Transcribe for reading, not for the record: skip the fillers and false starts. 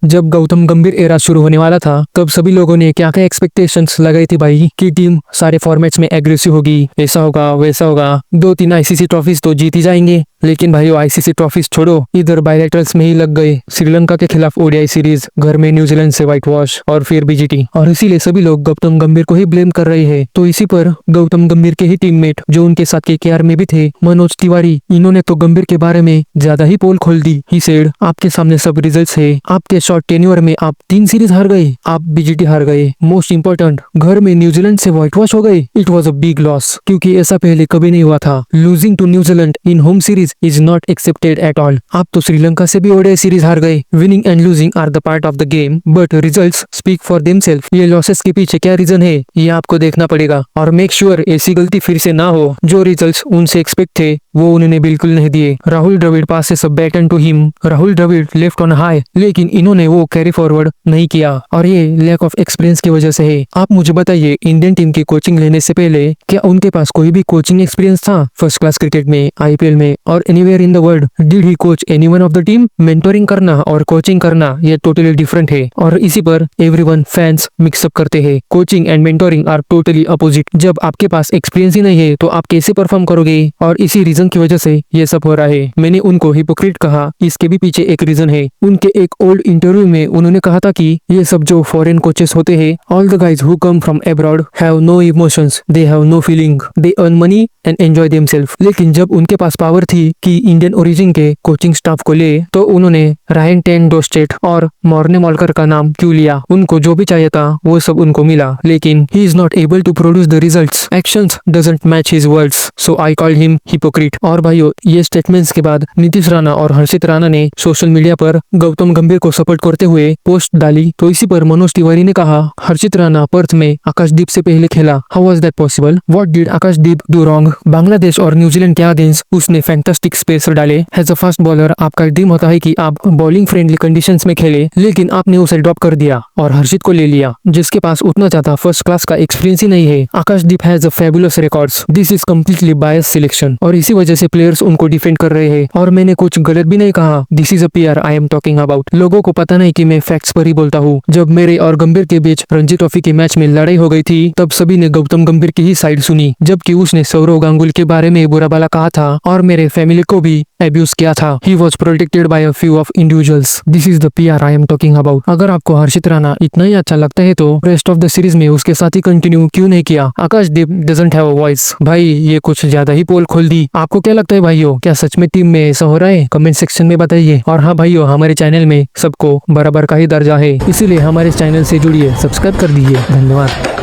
जब गौतम गंभीर एरा शुरू होने वाला था तब सभी लोगों ने क्या क्या एक्सपेक्टेशंस लगाई थी भाई कि टीम सारे फॉर्मेट्स में एग्रेसिव होगी, ऐसा होगा वैसा होगा, 2-3 आईसीसी ट्रॉफीज तो जीत ही जाएंगे। लेकिन भाई आईसीसी ट्रॉफीज छोड़ो, इधर बायलैटरल्स में ही लग गए। श्रीलंका के खिलाफ ओडीआई सीरीज, घर में न्यूजीलैंड से व्हाइट वॉश और फिर बीजीटी, और इसीलिए सभी लोग गौतम गंभीर को ही ब्लेम कर रहे हैं। तो इसी पर गौतम गंभीर के ही टीममेट जो उनके साथ केकेआर में भी थे, मनोज तिवारी, इन्होंने तो गंभीर के बारे में ज्यादा ही पोल खोल दी। ही सेड, आपके सामने सब रिजल्ट्स है, आपके शॉर्ट टेन्योर में आप 3 सीरीज हार गए, आप बीजीटी हार गए, मोस्ट इंपॉर्टेंट घर में न्यूजीलैंड से व्हाइट वॉश हो गए। It was a big loss, क्योंकि ऐसा पहले कभी नहीं हुआ था। Losing to New Zealand in home series is not accepted at all. आप तो श्रीलंका से भी ओडीआई सीरीज हार गए। Winning and losing are the part of the game, but results speak for themselves. ये लॉसेस के पीछे क्या रीजन है ये आपको देखना पड़ेगा, और मेक श्योर ऐसी गलती फिर से ना हो। जो रिजल्ट्स उनसे एक्सपेक्ट थे वो उन्होंने बिल्कुल नहीं दिए। Rahul Dravid passes a baton to him, Rahul Dravid left on high, लेकिन इन्होंने वो कैरी फॉरवर्ड नहीं किया, और ये लैक ऑफ एक्सपीरियंस की वजह से है। आप मुझे बताइए, इंडियन टीम की कोचिंग लेने से पहले क्या उनके पास कोई भी कोचिंग एक्सपीरियंस था? फर्स्ट क्लास क्रिकेट में, आईपीएल में और anywhere in the world? Did he coach anyone of the team? Mentoring करना और कोचिंग करना ये टोटली डिफरेंट है, और इसी पर एवरीवन फैंस मिक्सअप करते हैं। Coaching and mentoring are totally opposite. जब आपके पास एक्सपीरियंस ही नहीं है तो आप कैसे परफॉर्म करोगे? और इसी रीजन की वजह से ये सब हो रहा है। मैंने उनको हिपोक्रेट कहा, इसके भी पीछे एक रीजन है। उनके एक ओल्ड इंटरव्यू में उन्होंने कहा था कि ये सब जो फॉरेन कोचेस होते हैं, all the guys who come from abroad have no emotions, they have no feeling, they earn money and enjoy themselves. लेकिन जब उनके पास पावर थी कि इंडियन ओरिजिन के कोचिंग स्टाफ को ले, तो उन्होंने रायन टेन डोस्टेट और मॉर्ने मॉल्कर का नाम क्यों लिया? उनको जो भी चाहिए था वो सब उनको मिला, लेकिन he is not able to produce the results. Actions doesn't match his words, so I call him hypocrite. और भाइयों, ये स्टेटमेंट्स के बाद नीतीश राणा और हर्षित राणा ने सोशल मीडिया पर गौतम गंभीर को सपोर्ट करते हुए पोस्ट डाली। तो इसी पर मनोज तिवारी ने कहा, हर्षित राणा पर्थ में आकाशदीप से पहले खेला, how was that possible? What did Akashdeep do wrong? Bangladesh और न्यूजीलैंड के अगेंस्ट उसने फैंटास्टिक स्पेसर डाले। एज अ फास्ट बॉलर आपका ड्रीम होता है कि आप बॉलिंग फ्रेंडली कंडीशंस में खेले, लेकिन आपने उसे ड्रॉप कर दिया और हर्षित को ले लिया, जिसके पास उतना ज्यादा फर्स्ट क्लास का एक्सपीरियंस ही नहीं है। Akashdeep has a fabulous records, this is completely bias selection, और इसी वजह से प्लेयर्स उनको डिफेंड कर रहे हैं। और मैंने कुछ गलत भी नहीं कहा, this is a PR I am talking about. लोगों को पता नहीं कि मैं फैक्ट्स पर ही बोलता हूँ। जब मेरे और गंभीर के बीच रणजी ट्रॉफी के मैच में लड़ाई हो गई थी, तब सभी ने गौतम गंभीर की ही साइड सुनी, जबकि उसने सौरव गांगुली के बारे में बुरा भला कहा था और मेरे फैमिली को भी अब्यूज किया था। He was protected by a few of individuals. This is the PR I am talking about. अगर आपको हर्षित राणा इतना ही अच्छा लगता है तो रेस्ट ऑफ द सीरीज में उसके साथ ही कंटिन्यू क्यों नहीं किया? आकाशदीप doesn't have a voice. भाई ये कुछ ज्यादा ही पोल खोल दी। आपको क्या लगता है भाइयों, क्या सच में टीम में ऐसा हो रहा है? कमेंट सेक्शन में बताइए। और हाँ भाइयों, हमारे चैनल में सबको बराबर का ही दर्जा है, इसीलिए हमारे चैनल से जुड़िए, सब्सक्राइब कर दीजिए। धन्यवाद।